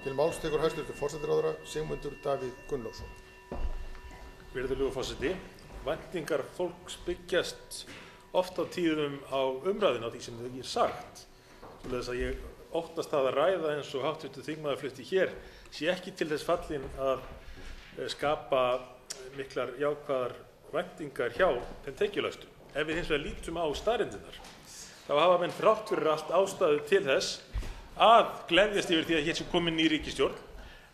Til máls tekur hæstvirtur forsætisráðherra Sigmundur Davíð Gunnlaugsson. Virðulegur forseti, væntingar fólks byggjast oft á tíðum á umræðinu á því sem þau sagt. Svoleiðis að ég óttast það að ræða eins og háttvirtur þingmaður flutti hér sé ekki til þess fallin að skapa miklar jákvæðar væntingar hjá þeim tekjulægstu. Ef við hins vegar lítum á staðreyndirnar, þá hafa menn þrátt fyrir allt ástæðu til þess að gleðjast yfir því að hér sé komin ný ríkisstjórn,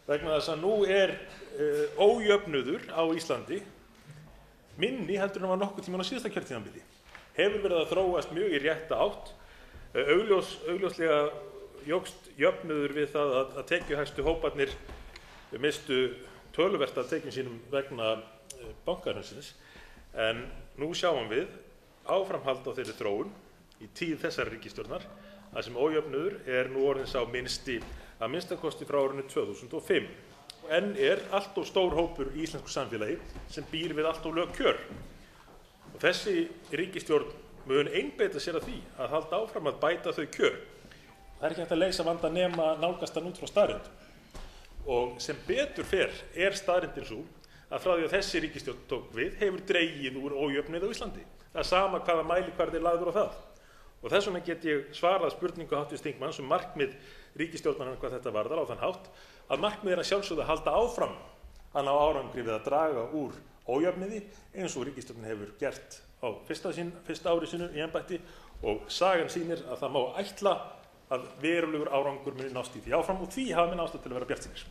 vegna þess að nú ójöfnuður á Íslandi minni heldur en var nokkuð tímann á síðasta kjörtímabili. Hefur verið að þróast mjög í rétta átt. Augljóslega jókst jöfnuður við það að tekjuhæstu hóparnir misstu töluvert af tekjum sínum vegna bankahrunsins, en nú sjáum við áframhald á þeirri þróun í tíð þessar ríkisstjórnar, þar sem ójöfnuður nú orðinn sá minnsti að minnstakosti frá árinu 2005. En allt of stór hópur í íslensku samfélagi sem býr við allt of lög kjör. Og þessi ríkisstjórn mun einbeita sér að því að halda áfram að bæta þau kjör. Það ekki hægt að leysa vanda nema nálgast hann út frá staðreyndum. Og sem betur fer staðreyndin sú að frá því að þessi ríkisstjórn tók við hefur dregið úr ójöfnuði á Íslandi. Það er sama hvaða mælikvarði lagður á það. Og þess vegna get ég svarað spurningu háttvirts þingmanns markmið ríkisstjórnarinnar hvað þetta varðar á þann hátt að markmið að sjálfsögðu að halda áfram að ná árangri við að draga úr ójöfnuði eins og ríkisstjórnin hefur gert á fyrsta ári sínu í embætti, og sagan sýnir að það má ætla að verulegur árangur muni nást í því áfram, og því hafa menn ástæðu til að vera bjartsýnir.